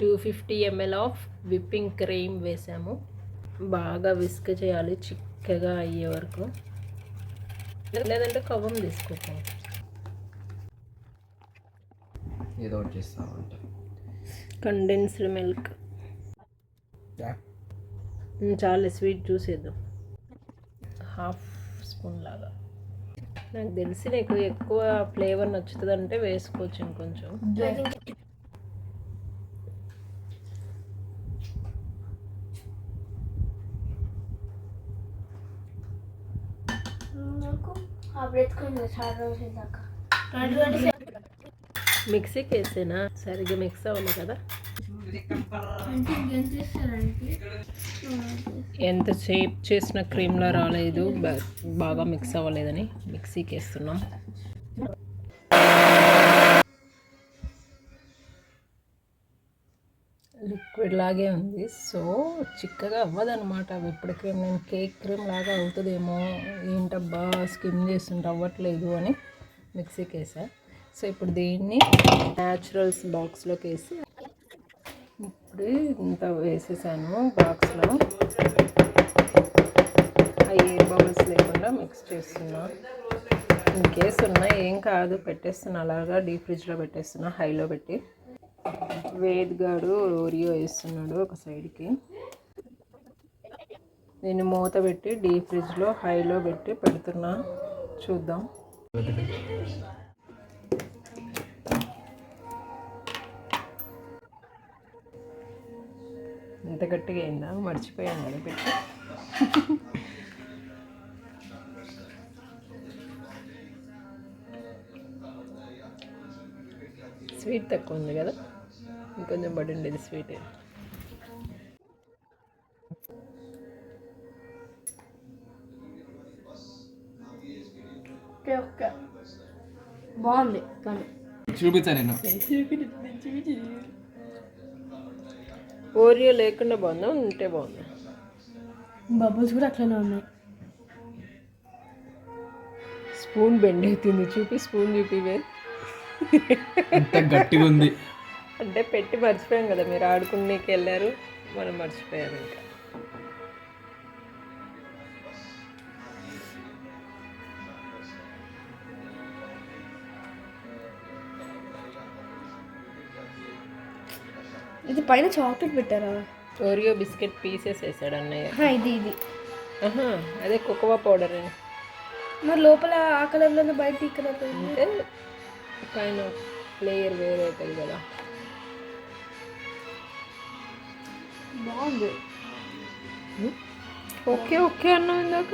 250 ml of whipping cream వేసాము. బాగా whisk చేయాలి చిక్కగా అయ్యే వరకు, లేదంటే కవ్వం తీసుకోవాలి. ఏదో ఒకటి చేస్తామంట. కండెన్స్డ్ మిల్క్ చాలా స్వీట్ చూసేద్దాం. హాఫ్ స్పూన్ లాగా. నాకు తెలిసి నీకు ఎక్కువ ఫ్లేవర్ నచ్చుతుంది అంటే వేసుకోవచ్చు ఇంకొంచెం. మిక్సీకి వేసేనా సరిగ్గా మిక్స్ అవ్వాలి కదా. ఎంత షేప్ చేసిన క్రీమ్లా రాలేదు, బాగా మిక్స్ అవ్వలేదని మిక్సీకి వేస్తున్నాం. లిక్విడ్ లాగే ఉంది, సో చిక్కగా అవ్వదన్నమాట. విప్పుడు క్రీమ్ నేను కేక్ క్రీమ్ లాగా అవుతుందేమో, ఏంటబ్బా స్కిమ్ చేస్తుంటే అవ్వట్లేదు అని మిక్సీకి వేసా. సో ఇప్పుడు దీన్ని న్యాచురల్స్ బాక్స్లోకి వేసి ఇప్పుడు ఇంత వేసేసాను బాక్స్లో. ఎయిర్ బబుల్స్ లేకుండా మిక్స్ చేస్తున్నా. ఇన్కేస్ ఉన్నా ఏం కాదు, పెట్టేస్తున్నా అలాగా. డీప్ ఫ్రిడ్జ్లో పెట్టేస్తున్నా హైలో పెట్టి. వేద్గాడు ఓరియో వేస్తున్నాడు ఒక సైడ్కి. నేను మూత పెట్టి డీప్ ఫ్రిడ్జ్లో హైలో పెట్టి పెడుతున్నా, చూద్దాం. ఎంత గట్టిగా అయిందా, మర్చిపోయాను కదా పెట్టి. స్వీట్ తక్కువ ఉంది కదా, ఇంకొంచెం పడి ఉండేది స్వీట్. బాగుంది కానీ చూపిస్తా నేను. ఓరియో లేకుండా బాగుందా, ఉంటే బాగుందా? బబుల్స్ కూడా అట్లనే ఉన్నాయి. స్పూన్ బెండ్ అవుతుంది, చూపి స్పూన్ చూపివే. ఎంత గట్టిగా ఉంది అంటే పెట్టి మర్చిపోయాం కదా, మీరు ఆడుకునేకి వెళ్ళారు, మనం మర్చిపోయాము ఇంకా. ఇది పైన చాక్లెట్ పెట్టారా? ఓరియో బిస్కెట్ పీసెస్ వేసాడు అన్నయ్య. ఇది అదే కోకోవా పౌడర్. మరి లోపల ఆ కలర్లో బయట ఈ కలర్ అంటే పైన లేయర్ వేరే అవుతుంది కదా. బాగుంది. ఓకే ఓకే అన్నావు ఇందాక.